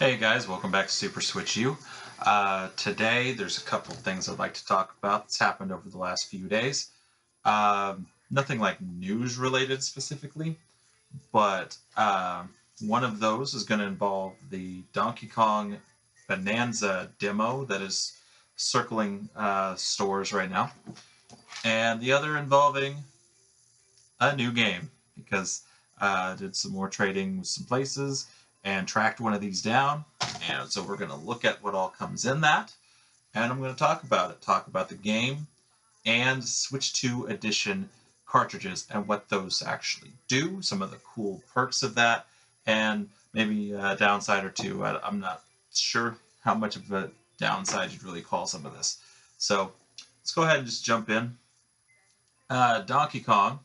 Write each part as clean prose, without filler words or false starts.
Hey guys, welcome back to Super Switch U. Today there's a couple things I'd like to talk about that's happened over the last few days. Nothing like news related specifically, but one of those is going to involve the Donkey Kong Bananza demo that is circling stores right now, and the other involving a new game because I did some more trading with some places and tracked one of these down. And so we're going to look at what all comes in that, and I'm going to talk about it. Talk about the game and Switch 2 Edition cartridges and what those actually do, some of the cool perks of that, and maybe a downside or two. I'm not sure how much of a downside you'd really call some of this. So let's go ahead and just jump in. Donkey Kong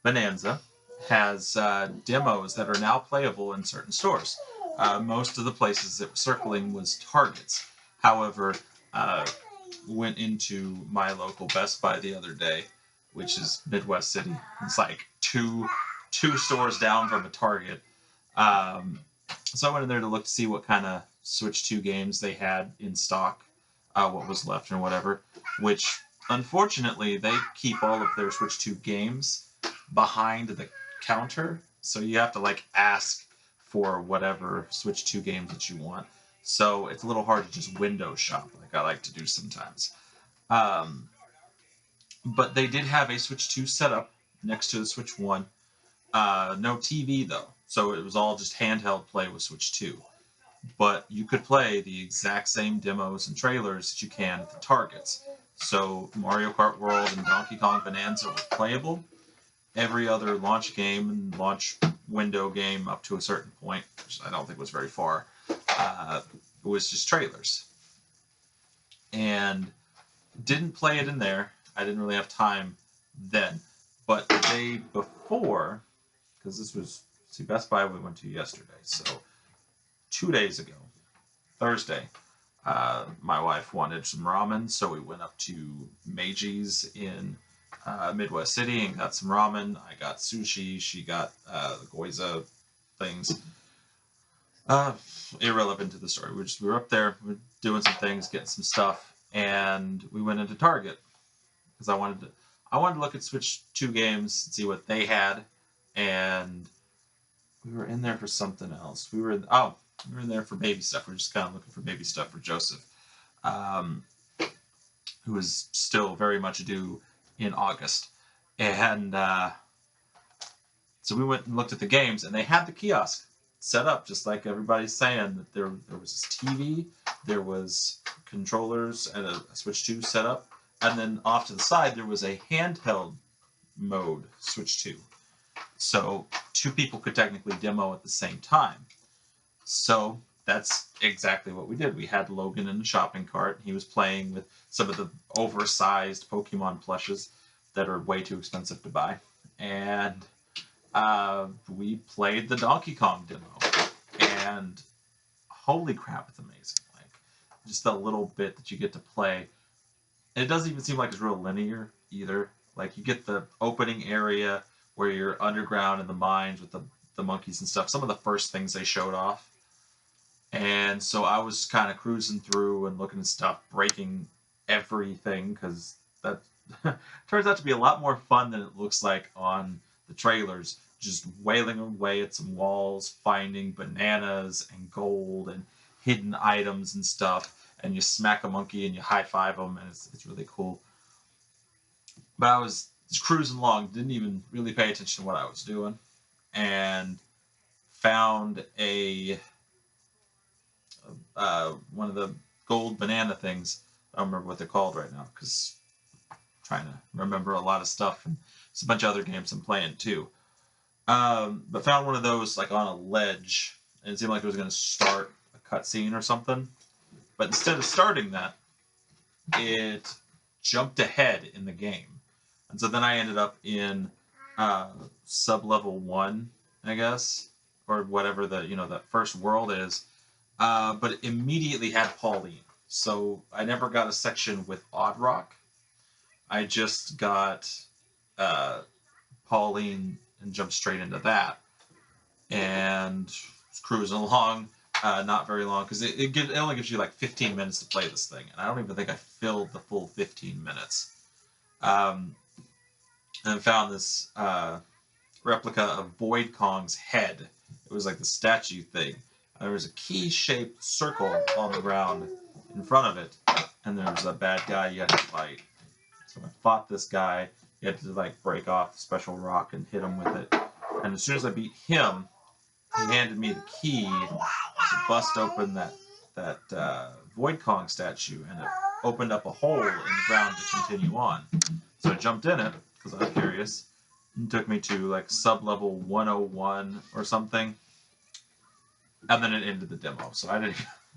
Bananza has demos that are now playable in certain stores. Most of the places it was circling was Targets. However, went into my local Best Buy the other day, which is Midwest City. It's like two stores down from a Target. So I went in there to look to see what kind of Switch 2 games they had in stock, what was left and whatever, which unfortunately they keep all of their Switch 2 games behind the counter, so you have to like ask for whatever Switch 2 games that you want. So it's a little hard to just window shop like I like to do sometimes. But they did have a Switch 2 setup next to the Switch 1. No TV though, so it was all just handheld play with Switch 2. But you could play the exact same demos and trailers that you can at the Targets. So Mario Kart World and Donkey Kong Bananza were playable. Every other launch game and launch window game up to a certain point, which I don't think was very far, was just trailers. And didn't play it in there. I didn't really have time then. But the day before, because this was, Best Buy we went to yesterday, so 2 days ago, Thursday, my wife wanted some ramen, so we went up to Meiji's in Midwest City and got some ramen. I got sushi. She got the gyoza things. Irrelevant to the story. We were up there, we were doing some things, getting some stuff, and we went into Target because I wanted to look at Switch 2 games and see what they had, and we were in there for something else. We were in there for baby stuff. We were just kind of looking for baby stuff for Joseph, who was still very much due in August. And so we went and looked at the games, and they had the kiosk set up just like everybody's saying that there was this TV, there was controllers and a Switch 2 set up, and then off to the side there was a handheld mode Switch 2. So two people could technically demo at the same time. So that's exactly what we did. We had Logan in the shopping cart. He was playing with some of the oversized Pokemon plushes that are way too expensive to buy. And we played the Donkey Kong demo. And holy crap, it's amazing. Like, just a little bit that you get to play. And it doesn't even seem like it's real linear either. Like, you get the opening area where you're underground in the mines with the monkeys and stuff. Some of the first things they showed off. And so I was kind of cruising through and looking at stuff, breaking everything, because that turns out to be a lot more fun than it looks like on the trailers. Just wailing away at some walls, finding bananas and gold and hidden items and stuff. And you smack a monkey and you high-five them, and it's really cool. But I was just cruising along, didn't even really pay attention to what I was doing, and found one of the gold banana things. I don't remember what they're called right now because I'm trying to remember a lot of stuff, and there's a bunch of other games I'm playing too. But found one of those like on a ledge, and it seemed like it was going to start a cutscene or something. But instead of starting that, it jumped ahead in the game, and so then I ended up in sub-level 1, I guess, or whatever that first world is. But it immediately had Pauline. So I never got a section with Odd Rock. I just got Pauline and jumped straight into that. And was cruising along, Not very long, because it only gives you like 15 minutes to play this thing, and I don't even think I filled the full 15 minutes. And I found this replica of Void Kong's head. It was like the statue thing. And there was a key-shaped circle on the ground in front of it, and there was a bad guy you had to fight. So I fought this guy. You had to like break off a special rock and hit him with it. And as soon as I beat him, he handed me the key to bust open that Void Kong statue, and it opened up a hole in the ground to continue on. So I jumped in it because I was curious. It took me to like sub-level 101 or something, and then it ended the demo. So I didn't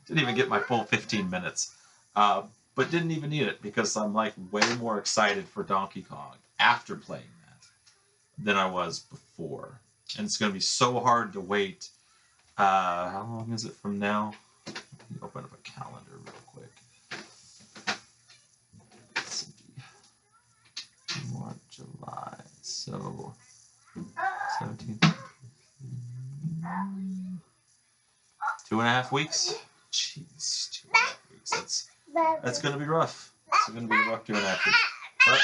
even get my full 15 minutes, but didn't even need it because I'm like way more excited for Donkey Kong after playing that than I was before. And it's going to be so hard to wait. How long is it from now? Let me open up a calendar real quick. Let's see. March, July. So 17th. 2.5 weeks. Jeez, 2.5 weeks. That's going to be rough. It's going to be a rough 2.5 weeks. But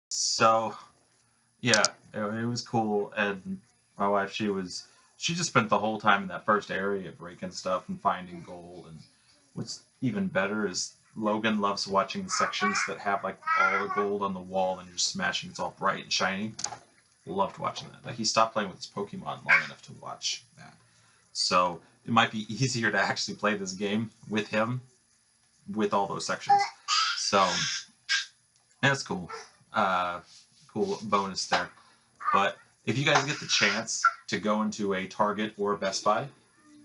so yeah, it was cool, and my wife, she just spent the whole time in that first area breaking stuff and finding gold. And what's even better is Logan loves watching the sections that have like all the gold on the wall and you're just smashing. It's all bright and shiny. Loved watching that. Like, he stopped playing with his Pokemon long enough to watch that. So it might be easier to actually play this game with him with all those sections. So that's cool. Cool bonus there. But if you guys get the chance to go into a Target or a Best Buy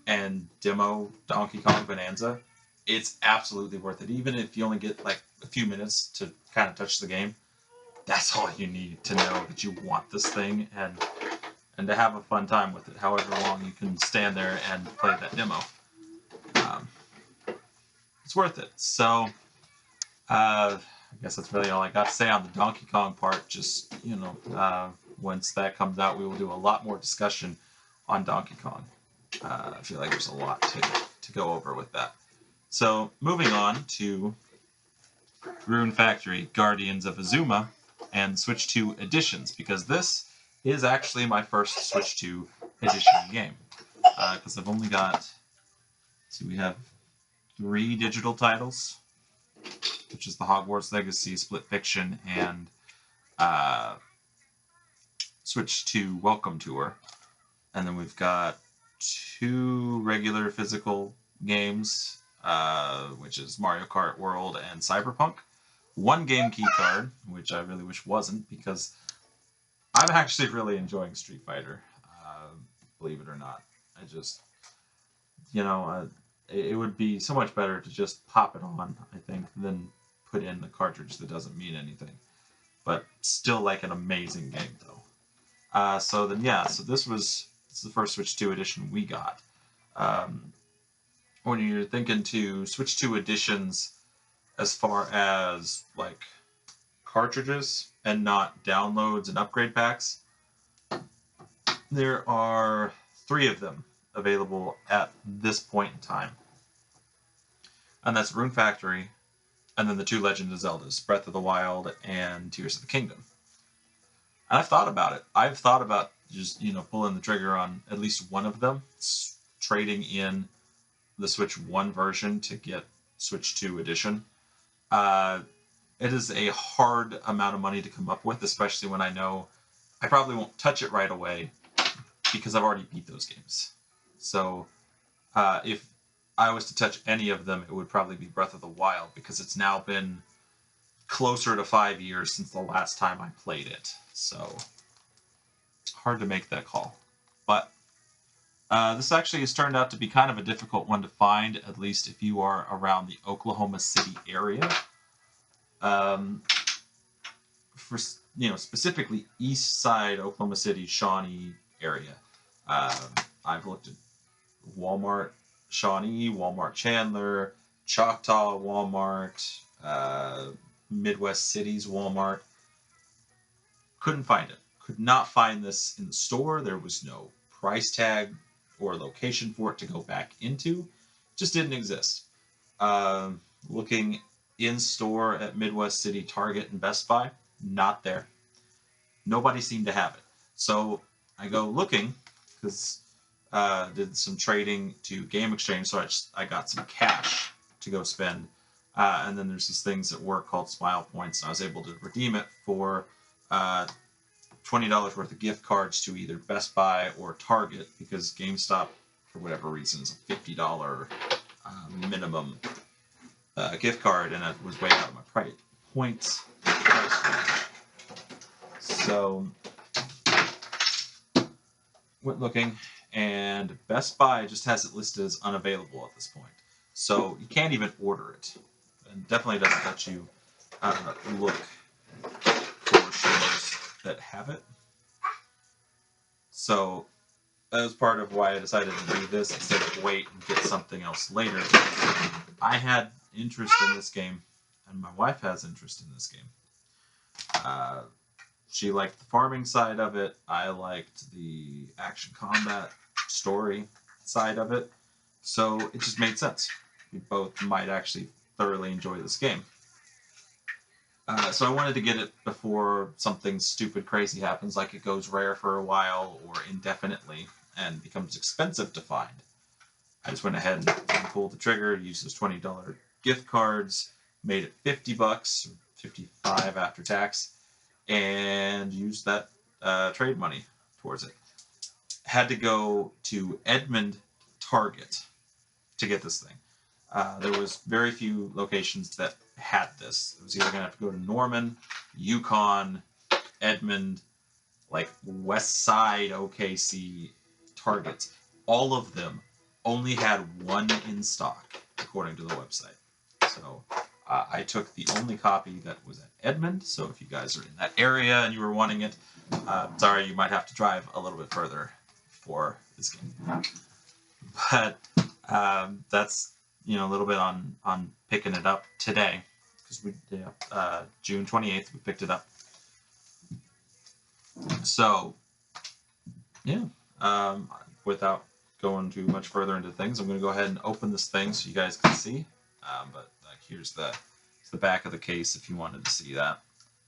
and demo Donkey Kong Bananza, it's absolutely worth it. Even if you only get like a few minutes to kind of touch the game, that's all you need to know that you want this thing and to have a fun time with it, however long you can stand there and play that demo. It's worth it. So I guess that's really all I got to say on the Donkey Kong part. Just, once that comes out, we will do a lot more discussion on Donkey Kong. I feel like there's a lot to go over with that. So moving on to Rune Factory, Guardians of Azuma, and Switch 2 editions, because this is actually my first Switch 2 edition game. Because I've only got, we have 3 digital titles, which is the Hogwarts Legacy, Split Fiction, and Switch 2 Welcome Tour. And then we've got 2 regular physical games, which is Mario Kart World and Cyberpunk. 1 game key card, which I really wish wasn't, because I'm actually really enjoying Street Fighter, believe it or not. I just, it would be so much better to just pop it on, I think, than put in the cartridge that doesn't mean anything. But still like an amazing game, though. So this is the first Switch 2 edition we got. When you're thinking to Switch 2 editions as far as like cartridges and not downloads and upgrade packs, there are 3 of them available at this point in time. And that's Rune Factory, and then the 2 Legend of Zeldas, Breath of the Wild and Tears of the Kingdom. And I've thought about it. I've thought about just, pulling the trigger on at least one of them, trading in the Switch 1 version to get Switch 2 edition. It is a hard amount of money to come up with, especially when I know I probably won't touch it right away because I've already beat those games. So if I was to touch any of them, it would probably be Breath of the Wild, because it's now been closer to 5 years since the last time I played it. So hard to make that call. But this actually has turned out to be kind of a difficult one to find, at least if you are around the Oklahoma City area. For specifically East Side Oklahoma City, Shawnee area. I've looked at Walmart Shawnee, Walmart Chandler, Choctaw Walmart, Midwest Cities Walmart. Couldn't find it. Could not find this in the store. There was no price tag or location for it to go back into. Just didn't exist. Looking in store at Midwest City, Target, and Best Buy, not there. Nobody seemed to have it. So I go looking because did some trading to Game Exchange, so I got some cash to go spend. And then there's these things at work called Smile Points, and I was able to redeem it for $20 worth of gift cards to either Best Buy or Target, because GameStop, for whatever reason, is a $50 minimum gift card, and it was way out of my points. So went looking, and Best Buy just has it listed as unavailable at this point. So you can't even order it, and definitely doesn't let you look for stores that have it. So that was part of why I decided to do this instead of wait and get something else later. I had interest in this game, and my wife has interest in this game. She liked the farming side of it. I liked the action combat story side of it. So it just made sense. We both might actually thoroughly enjoy this game. So I wanted to get it before something stupid crazy happens, like it goes rare for a while or indefinitely and becomes expensive to find. I just went ahead and pulled the trigger, used those $20 gift cards, made it $50, $55 after tax, and used that trade money towards it. Had to go to Edmond Target to get this thing. There was very few locations that had this. It was either going to have to go to Norman, Yukon, Edmond, like West Side OKC Targets. All of them only had one in stock, according to the website. So I took the only copy that was at Edmond. So if you guys are in that area and you were wanting it, sorry, you might have to drive a little bit further for this game. But that's a little bit on picking it up today, because June 28th we picked it up. So yeah, without going too much further into things, I'm going to go ahead and open this thing so you guys can see. But here's the back of the case if you wanted to see that.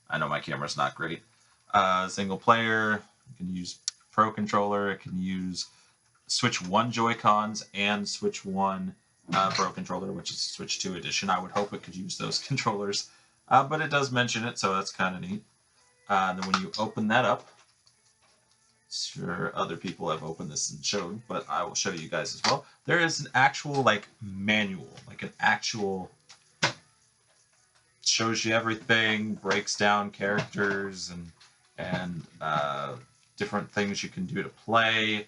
I know my camera's not great. Single player, you can use Pro Controller, it can use Switch 1 Joy-Cons and Switch 1 Pro Controller, which is Switch 2 edition. I would hope it could use those controllers, but it does mention it, so that's kind of neat. And then when you open that up, sure other people have opened this and showed, but I will show you guys as well. There is an actual manual, an actual shows you everything, breaks down characters and different things you can do to play.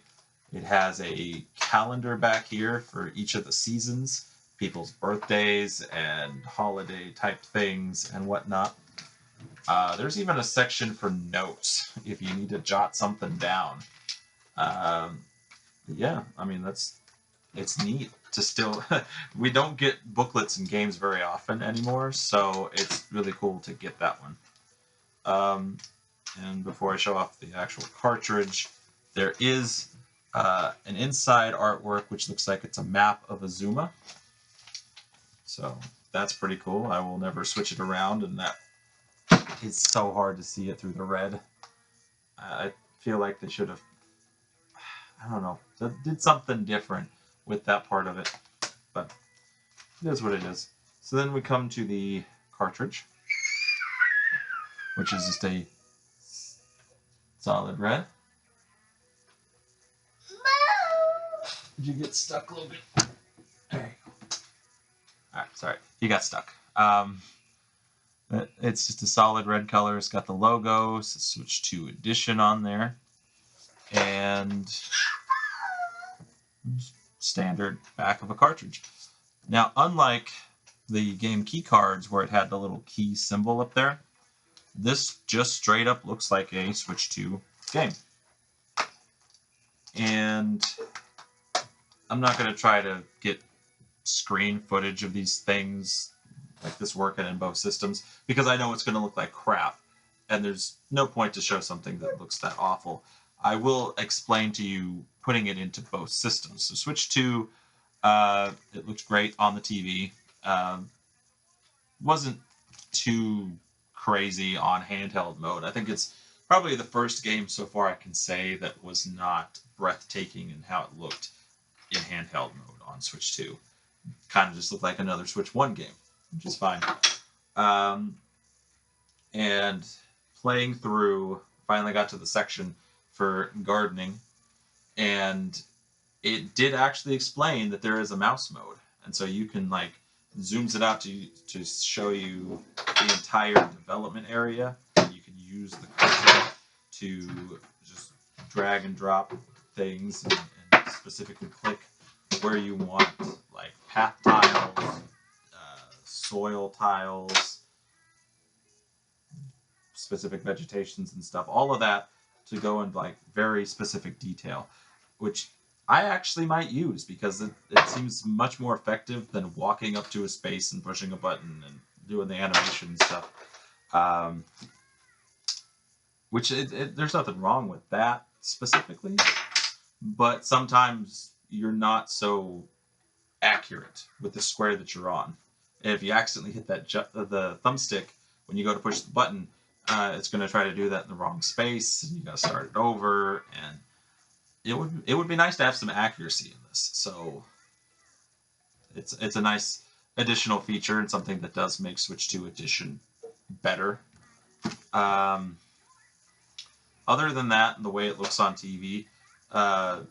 It has a calendar back here for each of the seasons, people's birthdays and holiday type things and whatnot. There's even a section for notes if you need to jot something down. Yeah, I mean, it's neat to still, we don't get booklets in games very often anymore, so it's really cool to get that one. And before I show off the actual cartridge, there is an inside artwork which looks like it's a map of Azuma. So that's pretty cool. I will never switch it around, and that is so hard to see it through the red. I feel like they should have, I don't know, did something different with that part of it, but it is what it is. So then we come to the cartridge, which is just a solid red. Did you get stuck, Logan? There you go. Alright, sorry. You got stuck. It's just a solid red color. It's got the logo, it's a Switch 2 edition on there, and standard back of a cartridge. Now, unlike the game key cards where it had the little key symbol up there, this just straight up looks like a Switch 2 game. And I'm not going to try to get screen footage of these things like this working in both systems, because I know it's going to look like crap. and there's no point to show something that looks that awful. I will explain to you putting it into both systems. So Switch 2, it looked great on the TV. Wasn't too crazy on handheld mode. I think it's probably the first game so far I can say that was not breathtaking in how it looked in handheld mode on Switch 2. Kind of just looked like another Switch 1 game, which is fine. And playing through, finally got to the section for gardening, and it did actually explain that there is a mouse mode, and so you can like zooms it out to show you the entire development area. You can use the cursor to just drag and drop things and specifically click where you want, like path tiles, soil tiles, specific vegetations and stuff, all of that to go in like very specific detail, which I actually might use because it seems much more effective than walking up to a space and pushing a button and doing the animation and stuff. Which there's nothing wrong with that specifically, but sometimes you're not so accurate with the square that you're on. And if you accidentally hit the thumbstick when you go to push the button, it's going to try to do that in the wrong space, and you got to start it over. And it would be nice to have some accuracy in this. So it's a nice additional feature and something that does make Switch 2 Edition better. Other than that, the way it looks on TV, not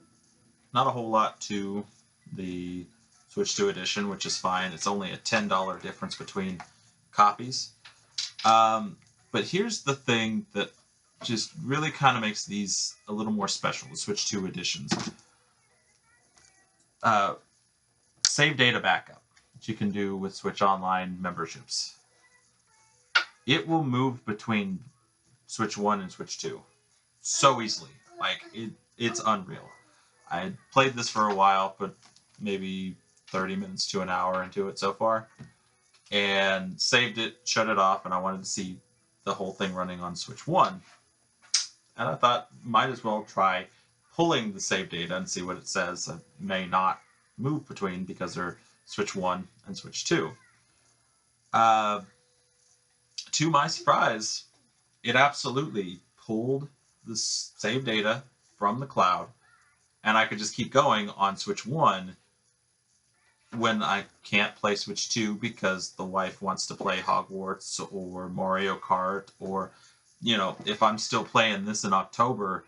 a whole lot to the Switch 2 Edition, which is fine. It's only a $10 difference between copies. But here's the thing that just really kind of makes these a little more special, the Switch 2 editions. Save data backup, which you can do with Switch Online memberships. It will move between Switch 1 and Switch 2 so easily. Like, it's unreal. I had played this for a while, put maybe 30 minutes to an hour into it so far, and saved it, shut it off, and I wanted to see the whole thing running on Switch 1. And I thought, might as well try pulling the save data and see what it says. I may not move between because they're Switch 1 and Switch 2. To my surprise, it absolutely pulled the save data from the cloud, and I could just keep going on Switch 1 when I can't play Switch 2 because the wife wants to play Hogwarts or Mario Kart, or, you know, if I'm still playing this in October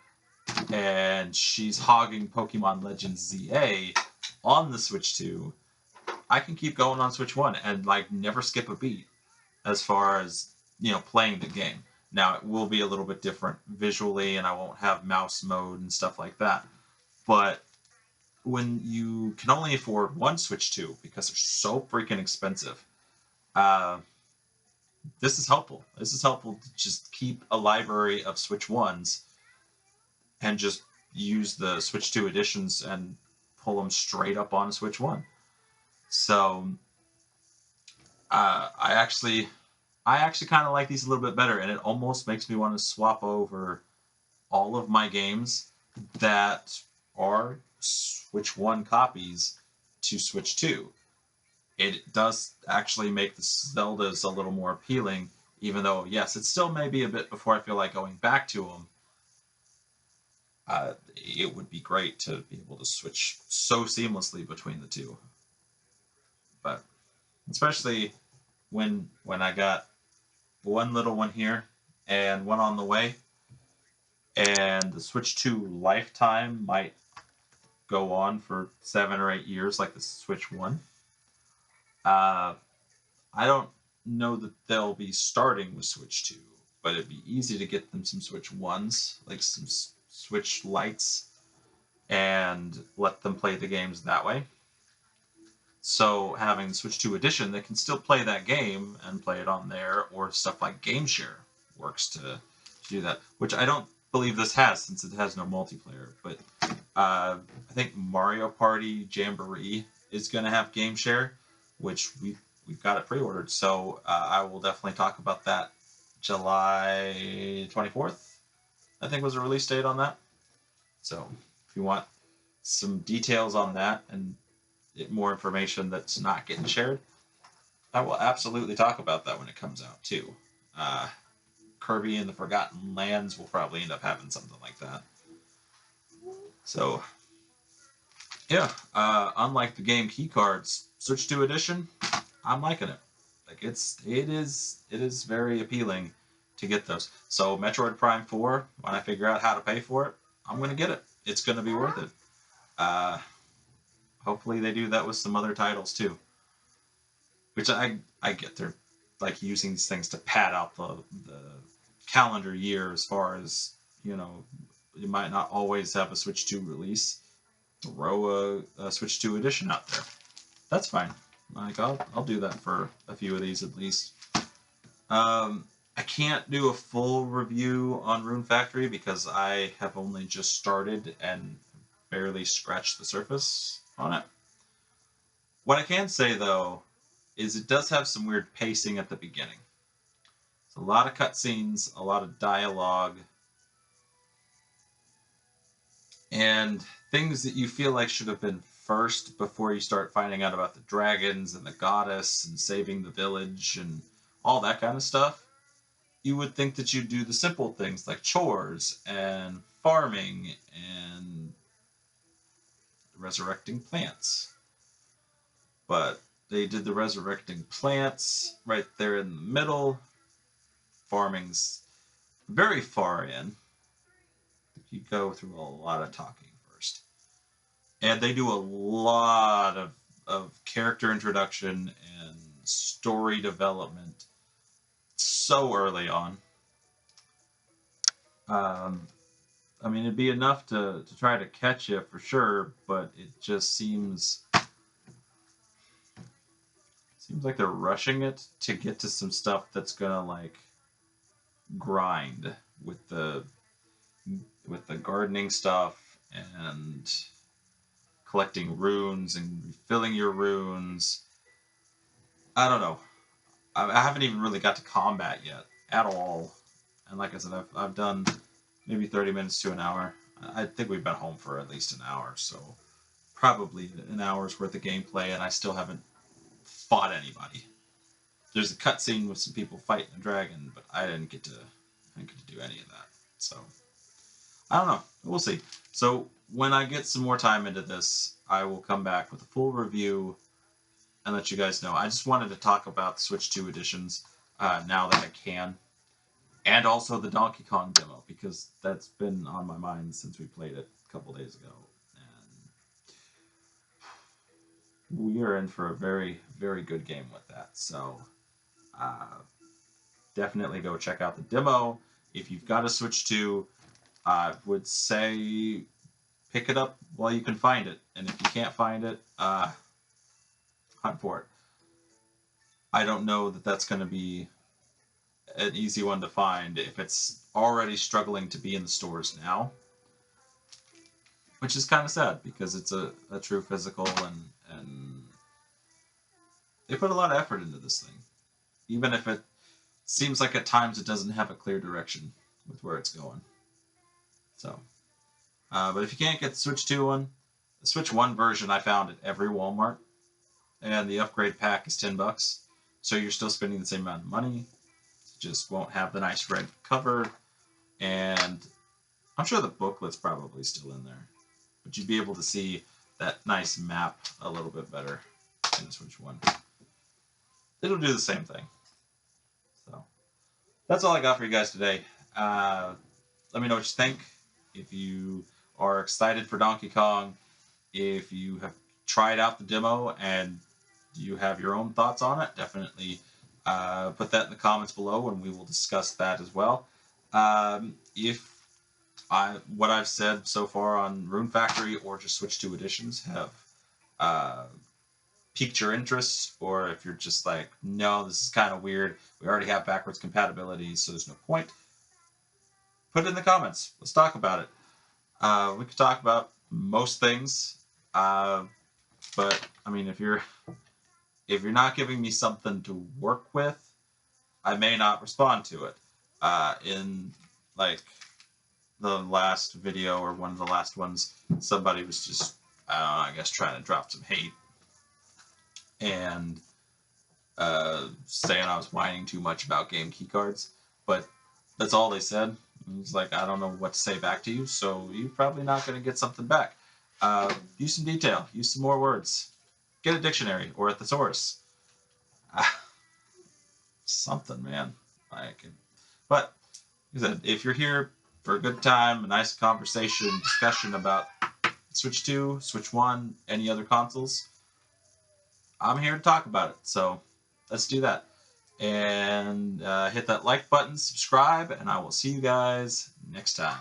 and she's hogging Pokemon Legends ZA on the Switch 2, I can keep going on Switch 1 and, like, never skip a beat as far as, you know, playing the game. Now, it will be a little bit different visually, and I won't have mouse mode and stuff like that, but when you can only afford one Switch 2 because they're so freaking expensive, this is helpful. This is helpful to just keep a library of Switch 1s and just use the Switch 2 editions and pull them straight up on Switch 1. So I actually kind of like these a little bit better, and it almost makes me want to swap over all of my games that are Switch 1 copies to Switch 2. It does actually make the Zeldas a little more appealing, even though, yes, it still may be a bit before I feel like going back to them. It would be great to be able to switch so seamlessly between the two. But especially when I got one little one here and one on the way, and the Switch 2 lifetime might go on for 7 or 8 years like the Switch 1. I don't know that they'll be starting with Switch 2, but it'd be easy to get them some Switch 1s, like some Switch Lights, and let them play the games that way. So having the Switch 2 edition, they can still play that game and play it on there, or stuff like Game Share works to do that, which I don't believe this has, since it has no multiplayer. But I think Mario Party Jamboree is going to have Game Share, which we've got it pre-ordered. So I will definitely talk about that July 24th, I think was the release date on that. So if you want some details on that and more information that's not getting shared, I will absolutely talk about that when it comes out too. Uh, Kirby and the Forgotten Lands will probably end up having something like that. So yeah, unlike the game key cards, Switch 2 edition, I'm liking it. Like it is very appealing to get those. So Metroid Prime 4, when I figure out how to pay for it, I'm gonna get it. It's gonna be worth it. Uh, Hopefully they do that with some other titles too. Which I get, they're like using these things to pad out the calendar year as far as, you know, you might not always have a Switch 2 release. Throw a Switch 2 edition out there. That's fine. Like I'll do that for a few of these at least. I can't do a full review on Rune Factory because I have only just started and barely scratched the surface on it. What I can say though is it does have some weird pacing at the beginning. It's a lot of cutscenes, a lot of dialogue, and things that you feel like should have been first before you start finding out about the dragons and the goddess and saving the village and all that kind of stuff. You would think that you'd do the simple things like chores and farming and resurrecting plants. But they did the resurrecting plants right there in the middle. Farming's very far in. You go through a lot of talking first. And they do a lot of character introduction and story development so early on. I mean, it'd be enough to try to catch you for sure, but it just seems like they're rushing it to get to some stuff that's gonna like grind with the gardening stuff and collecting runes and refilling your runes. I don't know. I haven't even really got to combat yet at all. And like I said, I've done maybe 30 minutes to an hour. I think we've been home for at least an hour, so probably an hour's worth of gameplay, and I still haven't fought anybody. There's a cutscene with some people fighting a dragon, but I didn't get to do any of that. So I don't know. We'll see. So when I get some more time into this, I will come back with a full review and let you guys know. I just wanted to talk about the Switch 2 editions now that I can. And also the Donkey Kong demo, because that's been on my mind since we played it a couple days ago. And we are in for a very, very good game with that. So definitely go check out the demo. If you've got a Switch 2, I would say pick it up while you can find it. And if you can't find it, hunt for it. I don't know that that's going to be an easy one to find if it's already struggling to be in the stores now, which is kind of sad because it's a true physical, and they put a lot of effort into this thing, even if it seems like at times it doesn't have a clear direction with where it's going. So, but if you can't get the Switch 2 one, the Switch 1 version I found at every Walmart, and the upgrade pack is $10, so you're still spending the same amount of money. Just won't have the nice red cover, and I'm sure the booklet's probably still in there, but you'd be able to see that nice map a little bit better in the Switch 1. It'll do the same thing. So that's all I got for you guys today. Let me know what you think. If you are excited for Donkey Kong, if you have tried out the demo and you have your own thoughts on it, definitely put that in the comments below and we will discuss that as well. If what I've said so far on Rune Factory or just Switch 2 editions have piqued your interest, or if you're just like, no, this is kind of weird, we already have backwards compatibility, so there's no point, put it in the comments. Let's talk about it. We could talk about most things, but I mean, if you're not giving me something to work with, I may not respond to it. In like the last video or one of the last ones, somebody was just, I don't know, I guess trying to drop some hate and saying I was whining too much about game keycards. But that's all they said. It's like, I don't know what to say back to you, so you're probably not going to get something back. Use some detail. Use some more words. Get a dictionary or a thesaurus. Something, man. Like, but like I said, if you're here for a good time, a nice conversation, discussion about Switch 2, Switch 1, any other consoles, I'm here to talk about it. So let's do that. And hit that like button, subscribe, and I will see you guys next time.